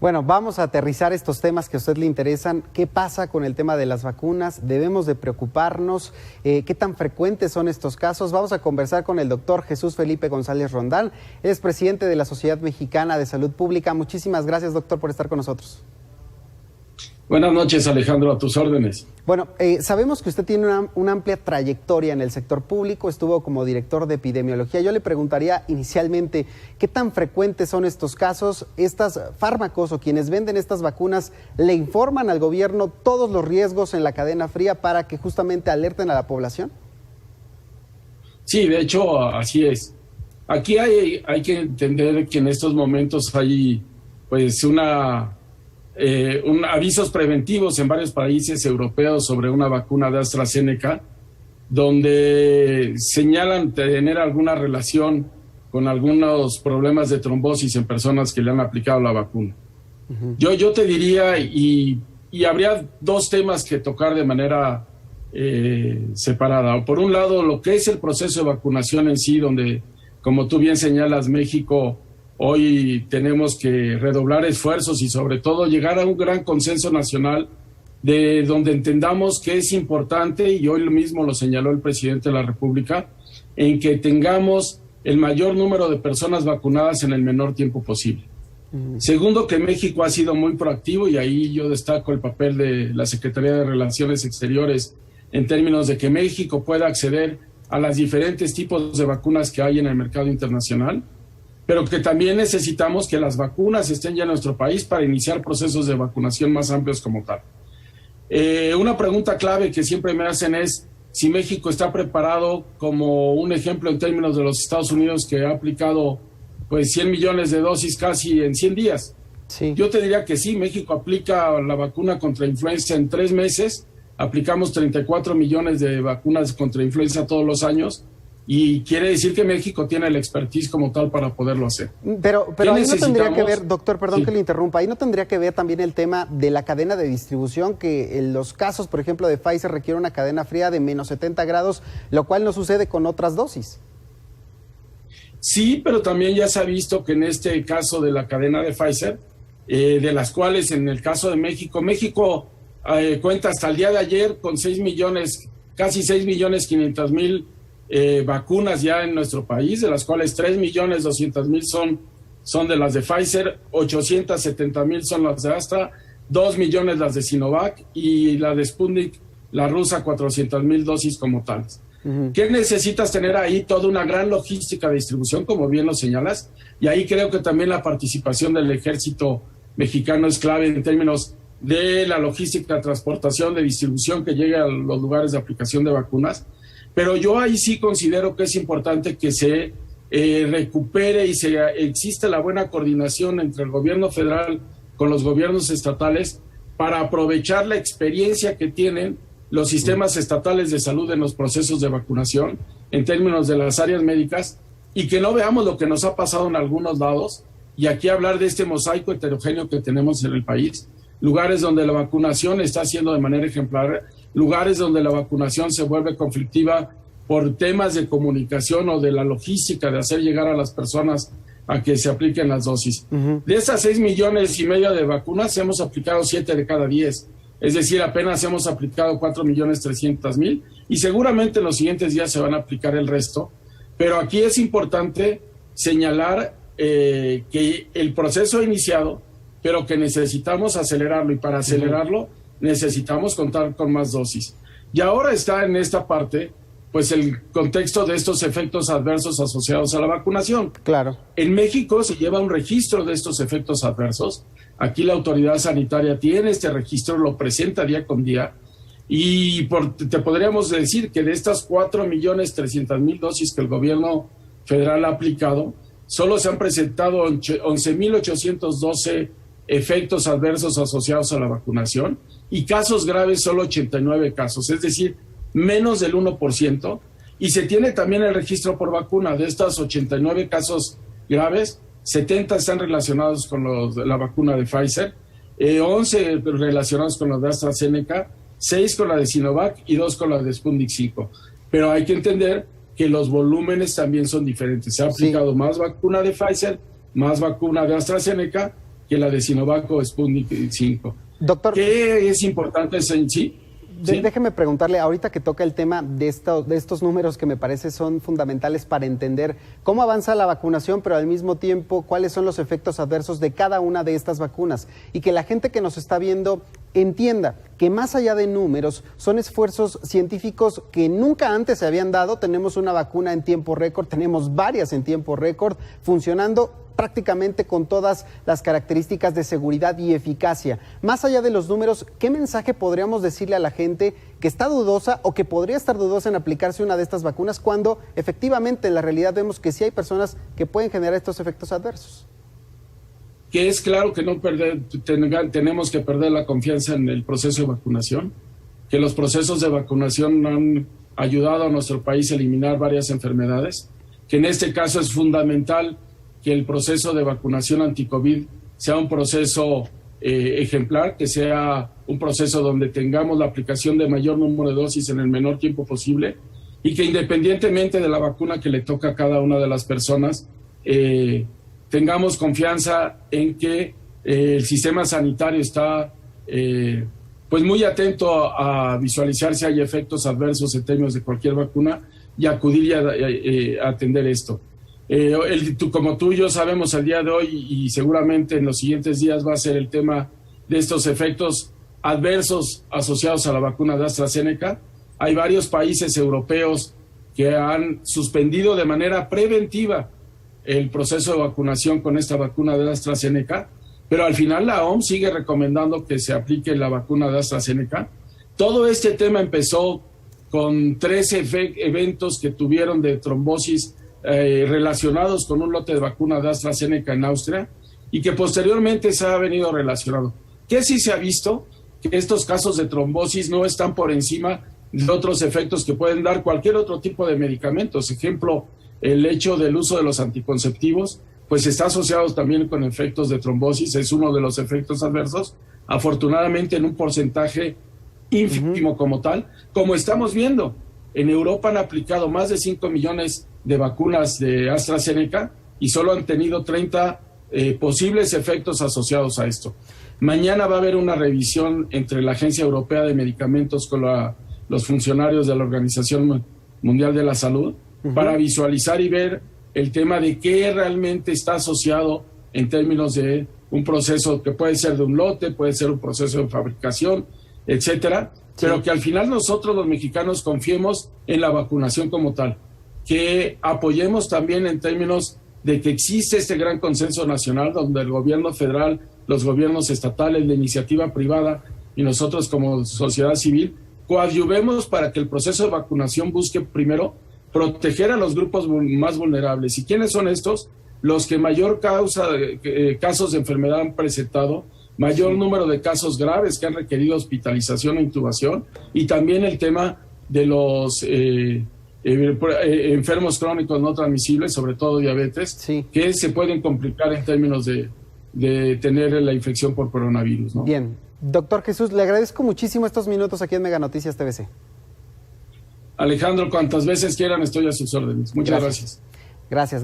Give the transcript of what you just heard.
Bueno, vamos a aterrizar estos temas que a usted le interesan. ¿Qué pasa con el tema de las vacunas? ¿Debemos de preocuparnos? ¿Qué tan frecuentes son estos casos? Vamos a conversar con el doctor Jesús Felipe González Rondán. Es presidente de la Sociedad Mexicana de Salud Pública. Muchísimas gracias, doctor, por estar con nosotros. Buenas noches, Alejandro, a tus órdenes. Bueno, sabemos que usted tiene una amplia trayectoria en el sector público, estuvo como director de epidemiología. Yo le preguntaría inicialmente, ¿qué tan frecuentes son estos casos? ¿Estos fármacos o quienes venden estas vacunas le informan al gobierno todos los riesgos en la cadena fría para que justamente alerten a la población? Sí, de hecho, así es. Aquí hay que entender que en estos momentos hay pues avisos preventivos en varios países europeos sobre una vacuna de AstraZeneca, donde señalan tener alguna relación con algunos problemas de trombosis en personas que le han aplicado la vacuna. Yo te diría, y habría dos temas que tocar de manera separada. Por un lado, lo que es el proceso de vacunación en sí, donde, como tú bien señalas, México hoy tenemos que redoblar esfuerzos y sobre todo llegar a un gran consenso nacional de donde entendamos que es importante, y hoy mismo lo señaló el presidente de la República, en que tengamos el mayor número de personas vacunadas en el menor tiempo posible. Segundo, que México ha sido muy proactivo, y ahí yo destaco el papel de la Secretaría de Relaciones Exteriores en términos de que México pueda acceder a los diferentes tipos de vacunas que hay en el mercado internacional, pero que también necesitamos que las vacunas estén ya en nuestro país para iniciar procesos de vacunación más amplios como tal. Una pregunta clave que siempre me hacen es si México está preparado, como un ejemplo en términos de los Estados Unidos, que ha aplicado pues 100 millones de dosis casi en 100 días. Sí. Yo te diría que sí, México aplica la vacuna contra influenza en 3 meses, aplicamos 34 millones de vacunas contra influenza todos los años, y quiere decir que México tiene el expertise como tal para poderlo hacer. Pero ahí no tendría que ver, doctor, perdón que le interrumpa, ahí no tendría que ver también el tema de la cadena de distribución, que en los casos, por ejemplo, de Pfizer requiere una cadena fría de menos 70 grados, lo cual no sucede con otras dosis. Sí, pero también ya se ha visto que en este caso de la cadena de Pfizer, de las cuales en el caso de México cuenta hasta el día de ayer con 6 millones, casi 6.500.000 vacunas ya en nuestro país, de las cuales 3.200.000 son de las de Pfizer, 870.000 son las de Astra, 2 millones las de Sinovac, y la de Sputnik, la rusa, 400.000 dosis como tales. ¿Qué necesitas tener ahí? Toda una gran logística de distribución, como bien lo señalas, y ahí creo que también la participación del ejército mexicano es clave en términos de la logística de transportación, de distribución que llegue a los lugares de aplicación de vacunas. Pero yo ahí sí considero que es importante que se recupere y exista la buena coordinación entre el gobierno federal con los gobiernos estatales para aprovechar la experiencia que tienen los sistemas estatales de salud en los procesos de vacunación en términos de las áreas médicas, y que no veamos lo que nos ha pasado en algunos lados, y aquí hablar de este mosaico heterogéneo que tenemos en el país, lugares donde la vacunación está haciendo de manera ejemplar, lugares donde la vacunación se vuelve conflictiva por temas de comunicación o de la logística de hacer llegar a las personas a que se apliquen las dosis. De esas 6,5 millones de vacunas hemos aplicado 7 de cada 10, es decir, apenas hemos aplicado 4.300.000, y seguramente en los siguientes días se van a aplicar el resto. Pero aquí es importante señalar que el proceso ha iniciado, pero que necesitamos acelerarlo, y para acelerarlo necesitamos contar con más dosis. Y ahora está en esta parte pues el contexto de estos efectos adversos asociados a la vacunación. Claro. En México se lleva un registro de estos efectos adversos. Aquí la autoridad sanitaria tiene este registro, lo presenta día con día, y te podríamos decir que de estas 4.300.000 dosis que el gobierno federal ha aplicado, solo se han presentado 11.812 efectos adversos asociados a la vacunación, y casos graves solo 89 casos, es decir, menos del 1%, y se tiene también el registro por vacuna. De estas 89 casos graves, 70 están relacionados con la vacuna de Pfizer, 11 relacionados con los de AstraZeneca, 6 con la de Sinovac y 2 con la de Sputnik 5. Pero hay que entender que los volúmenes también son diferentes. Se ha aplicado más vacuna de Pfizer, más vacuna de AstraZeneca, que la de Sinovac o Sputnik 5. Doctor, ¿Qué es importante en sí? ¿Sí? Déjeme preguntarle, ahorita que toca el tema de estos números que me parece son fundamentales para entender cómo avanza la vacunación, pero al mismo tiempo cuáles son los efectos adversos de cada una de estas vacunas, y que la gente que nos está viendo entienda que más allá de números son esfuerzos científicos que nunca antes se habían dado. Tenemos una vacuna en tiempo récord, tenemos varias en tiempo récord, funcionando prácticamente con todas las características de seguridad y eficacia. Más allá de los números, ¿qué mensaje podríamos decirle a la gente que está dudosa o que podría estar dudosa en aplicarse una de estas vacunas cuando efectivamente en la realidad vemos que sí hay personas que pueden generar estos efectos adversos? Que es claro que tenemos que perder la confianza en el proceso de vacunación, que los procesos de vacunación han ayudado a nuestro país a eliminar varias enfermedades, que en este caso es fundamental que el proceso de vacunación anti-COVID sea un proceso ejemplar, que sea un proceso donde tengamos la aplicación de mayor número de dosis en el menor tiempo posible, y que independientemente de la vacuna que le toca a cada una de las personas, tengamos confianza en que el sistema sanitario está pues muy atento a visualizar si hay efectos adversos en términos de cualquier vacuna y acudir y a atender esto. Como tú y yo sabemos al día de hoy, y seguramente en los siguientes días va a ser el tema de estos efectos adversos asociados a la vacuna de AstraZeneca. Hay varios países europeos que han suspendido de manera preventiva el proceso de vacunación con esta vacuna de AstraZeneca, pero al final la OMS sigue recomendando que se aplique la vacuna de AstraZeneca. Todo este tema empezó con 13 eventos que tuvieron de trombosis relacionados con un lote de vacuna de AstraZeneca en Austria, y que posteriormente se ha venido relacionado. ¿Qué sí se ha visto? Que estos casos de trombosis no están por encima de otros efectos que pueden dar cualquier otro tipo de medicamentos. Ejemplo, el hecho del uso de los anticonceptivos, pues está asociado también con efectos de trombosis, es uno de los efectos adversos, afortunadamente en un porcentaje ínfimo como tal, como estamos viendo. En Europa han aplicado más de 5 millones de vacunas de AstraZeneca y solo han tenido 30 posibles efectos asociados a esto. Mañana va a haber una revisión entre la Agencia Europea de Medicamentos con los funcionarios de la Organización Mundial de la Salud para visualizar y ver el tema de qué realmente está asociado en términos de un proceso que puede ser de un lote, puede ser un proceso de fabricación, etcétera, pero que al final nosotros los mexicanos confiemos en la vacunación como tal, que apoyemos también en términos de que existe este gran consenso nacional donde el gobierno federal, los gobiernos estatales, la iniciativa privada y nosotros como sociedad civil coadyuvemos para que el proceso de vacunación busque primero proteger a los grupos más vulnerables. ¿Y quiénes son estos? Los que mayor casos de enfermedad han presentado, mayor número de casos graves que han requerido hospitalización o intubación, y también el tema de los enfermos crónicos no transmisibles, sobre todo diabetes, que se pueden complicar en términos de tener la infección por coronavirus, ¿no? Bien. Doctor Jesús, le agradezco muchísimo estos minutos aquí en Mega Noticias TVC. Alejandro, cuantas veces quieran estoy a sus órdenes. Muchas gracias. Gracias.